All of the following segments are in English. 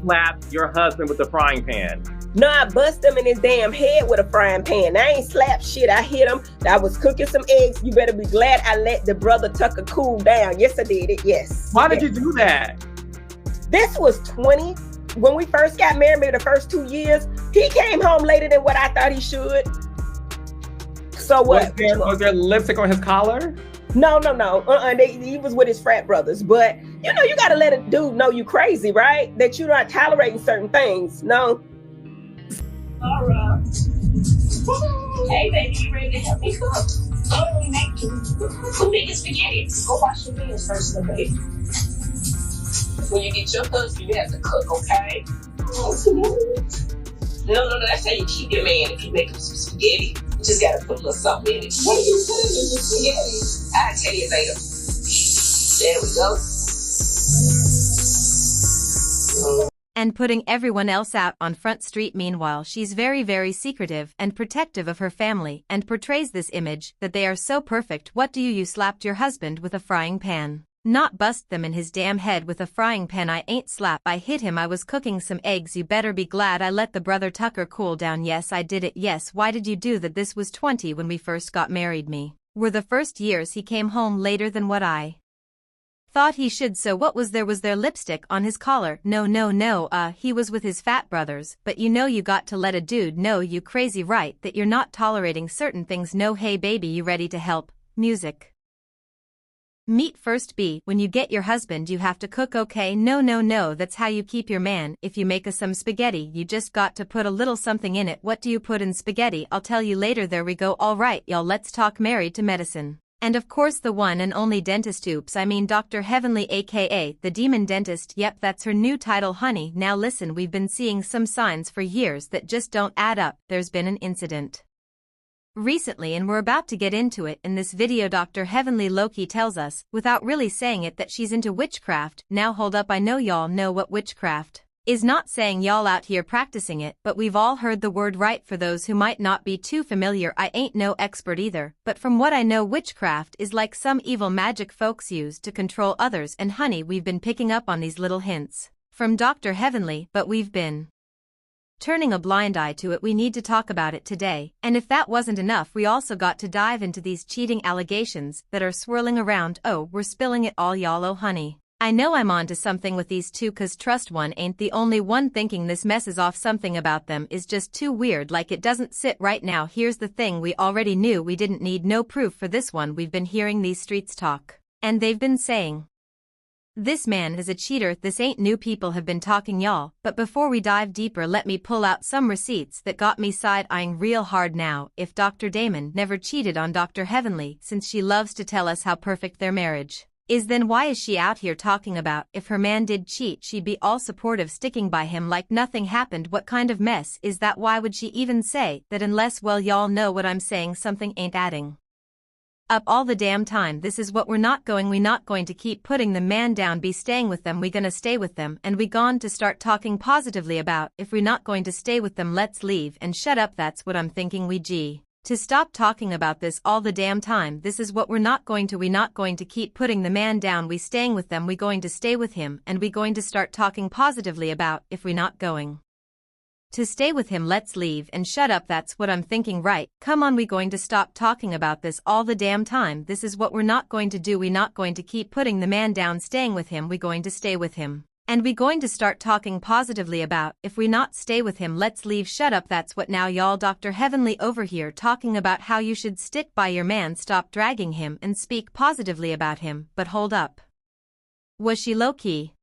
slap your husband with a frying pan? No, I bust him in his damn head with a frying pan. I ain't slapped shit. I hit him. I was cooking some eggs. You better be glad I let the brother Tucker cool down. Yes, I did it. Yes. Why did you do that? This was 20. When we first got married, maybe the first 2 years, he came home later than what I thought he should. So what? Was there lipstick on his collar? No. He was with his frat brothers. But, you know, you got to let a dude know you crazy, right? That you're not tolerating certain things. No. All right. Hey, baby, you ready to help me cook? Oh, make you. Who making spaghetti? Go wash your hands first, little baby. When you get your husband, you have to cook, okay? No, that's how you keep your man if you make him some spaghetti. You just gotta put a little something in it. What are you putting in the spaghetti? I'll tell you later. There we go. And putting everyone else out on Front Street. Meanwhile, she's very, very secretive and protective of her family and portrays this image that they are so perfect. What do you slapped your husband with a frying pan? Not bust them in his damn head with a frying pan. I ain't slap. I hit him. I was cooking some eggs. You better be glad I let the brother Tucker cool down. Yes, I did it. Yes, why did you do that? This was 20 when we first got married. Me were the first years. He came home later than what I thought he should. So what was there? Was there lipstick on his collar? No, he was with his fat brothers. But you know you got to let a dude know you crazy, right? That you're not tolerating certain things. No, hey baby, you ready to help? Music. Meet first. B. When you get your husband you have to cook, okay? No, that's how you keep your man. If you make us some spaghetti you just got to put a little something in it. What do you put in spaghetti? I'll tell you later. There we go. Alright y'all, let's talk Married to Medicine. And of course the one and only dentist. Oops, I mean Dr. Heavenly aka the Demon Dentist. Yep, that's her new title, honey. Now listen, we've been seeing some signs for years that just don't add up. There's been an incident recently and we're about to get into it in this video. Dr. Heavenly Loki tells us, without really saying it, that she's into witchcraft. Now hold up, I know y'all know what witchcraft is. Not saying y'all out here practicing it, but we've all heard the word, right? For those who might not be too familiar, I ain't no expert either, but from what I know, witchcraft is like some evil magic folks use to control others. And honey, we've been picking up on these little hints from Dr. Heavenly, but we've been turning a blind eye to it. We need to talk about it today. And if that wasn't enough, we also got to dive into these cheating allegations that are swirling around. Oh, we're spilling it all, y'all. Oh honey, I know I'm on to something with these two, cause trust, one ain't the only one thinking this messes off. Something about them is just too weird, like it doesn't sit right. Now here's the thing, we already knew. We didn't need no proof for this one. We've been hearing these streets talk, and they've been saying this man is a cheater. This ain't new. People have been talking, y'all. But before we dive deeper, let me pull out some receipts that got me side-eyeing real hard. Now, if Dr. Damon never cheated on Dr. Heavenly, since she loves to tell us how perfect their marriage is, then why is she out here talking about if her man did cheat she'd be all supportive, sticking by him like nothing happened? What kind of mess is that? Why would she even say that unless, well, y'all know what I'm saying, something ain't adding up all the damn time. This is what we're not going to keep putting the man down, be staying with them. We gonna stay with them, and we gone to start talking positively about if we're not going to stay with them, let's leave and shut up. That's what I'm thinking. We to stop talking about this all the damn time. This is what we're not going to keep putting the man down. We staying with them, we going to stay with him, and we going to start talking positively about if we're not going to stay with him, let's leave and shut up. That's what I'm thinking. Right, come on, we going to stop talking about this all the damn time. This is what we're not going to do. We're not going to keep putting the man down, staying with him, we going to stay with him, and we going to start talking positively about if we not stay with him, let's leave. Shut up. That's what now, y'all. Dr. Heavenly over here talking about how you should stick by your man, stop dragging him, and speak positively about him. But hold up, was she low-key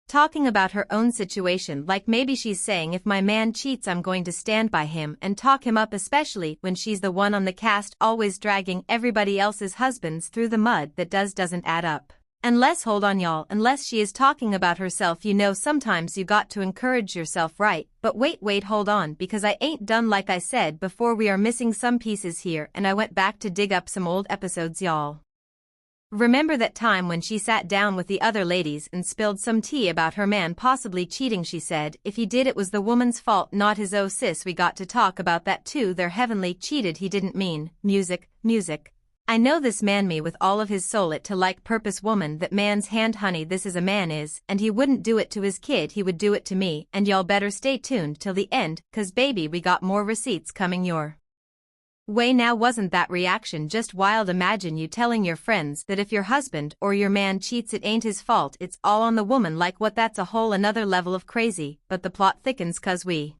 talking about her own situation? Like maybe she's saying if my man cheats I'm going to stand by him and talk him up, especially when she's the one on the cast always dragging everybody else's husbands through the mud. That doesn't add up. Unless, hold on y'all, unless she is talking about herself. You know, sometimes you got to encourage yourself, right? But wait, hold on, because I ain't done. Like I said before, we are missing some pieces here, and I went back to dig up some old episodes, y'all. Remember that time when she sat down with the other ladies and spilled some tea about her man possibly cheating? She said if he did it was the woman's fault, not his. Oh sis, we got to talk about that too. Their Heavenly cheated, he didn't mean music. I know this man me with all of his soul it to like purpose woman that man's hand honey this is a man is and he wouldn't do it to his kid he would do it to me and y'all better stay tuned till the end cause baby we got more receipts coming your way now wasn't that reaction just wild imagine you telling your friends that if your husband or your man cheats it ain't his fault it's all on the woman like what that's a whole another level of crazy but the plot thickens cause we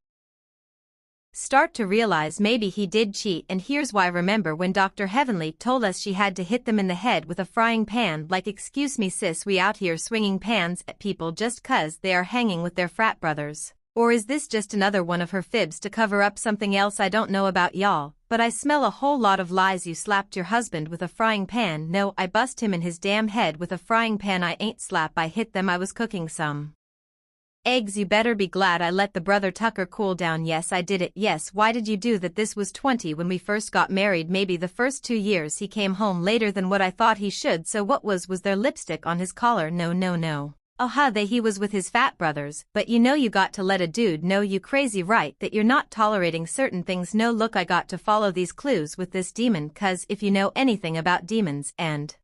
start to realize maybe he did cheat and here's why remember when Dr. Heavenly told us she had to hit them in the head with a frying pan like excuse me sis we out here swinging pans at people just cause they are hanging with their frat brothers. Or is this just another one of her fibs to cover up something else I don't know about y'all, but I smell a whole lot of lies you slapped your husband with a frying pan no I bust him in his damn head with a frying pan I ain't slap I hit them I was cooking some eggs you better be glad I let the brother Tucker cool down yes I did it yes why did you do that this was 20 when we first got married maybe the first 2 years he came home later than what I thought he should so what was there lipstick on his collar no he was with his fat brothers but you know you got to let a dude know you crazy right that you're not tolerating certain things no look I got to follow these clues with this demon cause if you know anything about demons and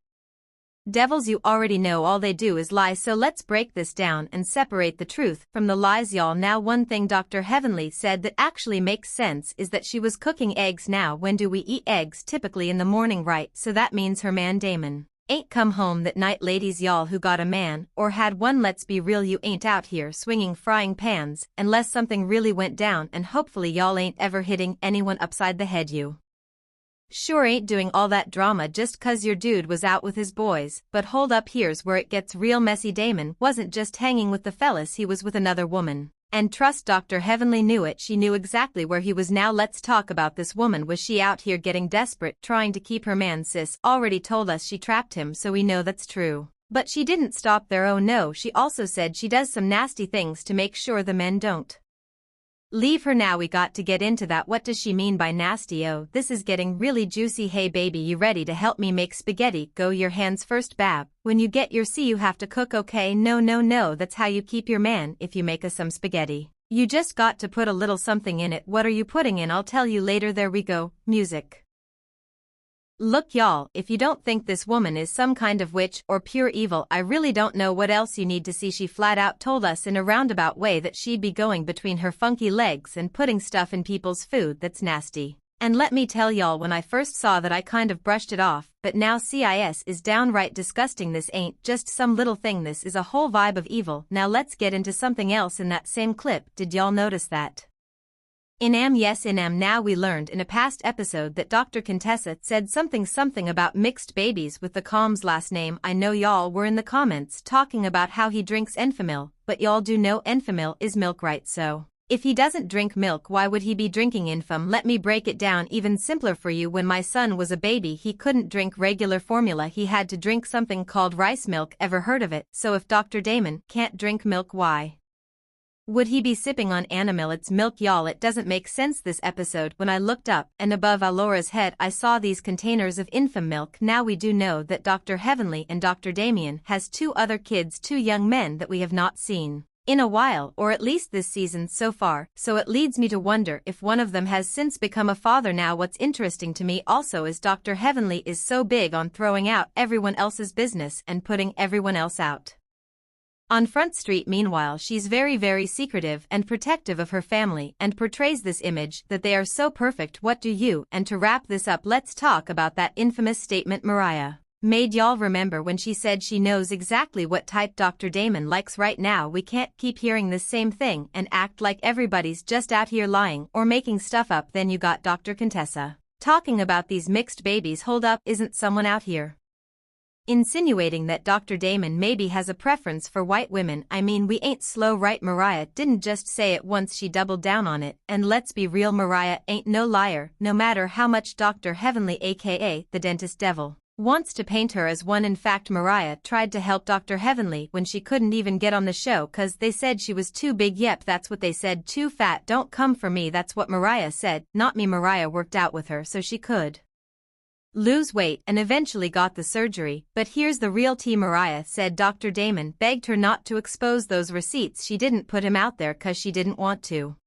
devils you already know all they do is lie so let's break this down and separate the truth from the lies y'all now one thing Dr. Heavenly said that actually makes sense is that she was cooking eggs now when do we eat eggs typically in the morning right so that means her man Damon ain't come home that night ladies y'all who got a man or had one let's be real you ain't out here swinging frying pans unless something really went down and hopefully y'all ain't ever hitting anyone upside the head you sure ain't doing all that drama just cause your dude was out with his boys but hold up here's where it gets real messy Damon wasn't just hanging with the fellas he was with another woman and trust Dr. Heavenly knew it she knew exactly where he was now let's talk about this woman was she out here getting desperate trying to keep her man sis already told us she trapped him so we know that's true but she didn't stop there oh no she also said she does some nasty things to make sure the men don't leave her now we got to get into that what does she mean by nasty oh this is getting really juicy hey baby you ready to help me make spaghetti go your hands first bab when you get your you have to cook okay no that's how you keep your man if you make us some spaghetti you just got to put a little something in it what are you putting in I'll tell you later there we go music. Look y'all, if you don't think this woman is some kind of witch or pure evil I really don't know what else you need to see she flat out told us in a roundabout way that she'd be going between her funky legs and putting stuff in people's food that's nasty. And let me tell y'all when I first saw that I kind of brushed it off, but now CIS is downright disgusting this ain't just some little thing this is a whole vibe of evil now let's get into something else in that same clip did y'all notice that? Yes now we learned in a past episode that Dr. Contessa said something about mixed babies with the Calm's last name I know y'all were in the comments talking about how he drinks Enfamil, but y'all do know Enfamil is milk right so if he doesn't drink milk why would he be drinking Infam let me break it down even simpler for you when my son was a baby he couldn't drink regular formula he had to drink something called rice milk ever heard of it so if Dr. Damon can't drink milk why would he be sipping on Animal it's milk y'all it doesn't make sense this episode when I looked up and above Alora's head I saw these containers of infant milk now we do know that Dr. Heavenly and Dr. Damien has 2 other kids 2 young men that we have not seen in a while or at least this season so far so it leads me to wonder if one of them has since become a father now what's interesting to me also is Dr. Heavenly is so big on throwing out everyone else's business and putting everyone else out. On Front Street meanwhile she's very secretive and protective of her family and portrays this image that they are so perfect what do you and to wrap this up let's talk about that infamous statement Mariah made y'all remember when she said she knows exactly what type Dr. Damon likes right now we can't keep hearing the same thing and act like everybody's just out here lying or making stuff up then you got Dr. Contessa talking about these mixed babies hold up isn't someone out here insinuating that Dr. Damon maybe has a preference for white women I mean we ain't slow right Mariah didn't just say it once she doubled down on it and let's be real Mariah ain't no liar no matter how much Dr. Heavenly aka the dentist devil wants to paint her as one in fact Mariah tried to help Dr. Heavenly when she couldn't even get on the show cause they said she was too big yep that's what they said too fat don't come for me that's what Mariah said not me Mariah worked out with her so she could lose weight and eventually got the surgery but here's the real tea Mariah said Dr. Damon begged her not to expose those receipts she didn't put him out there cause she didn't want to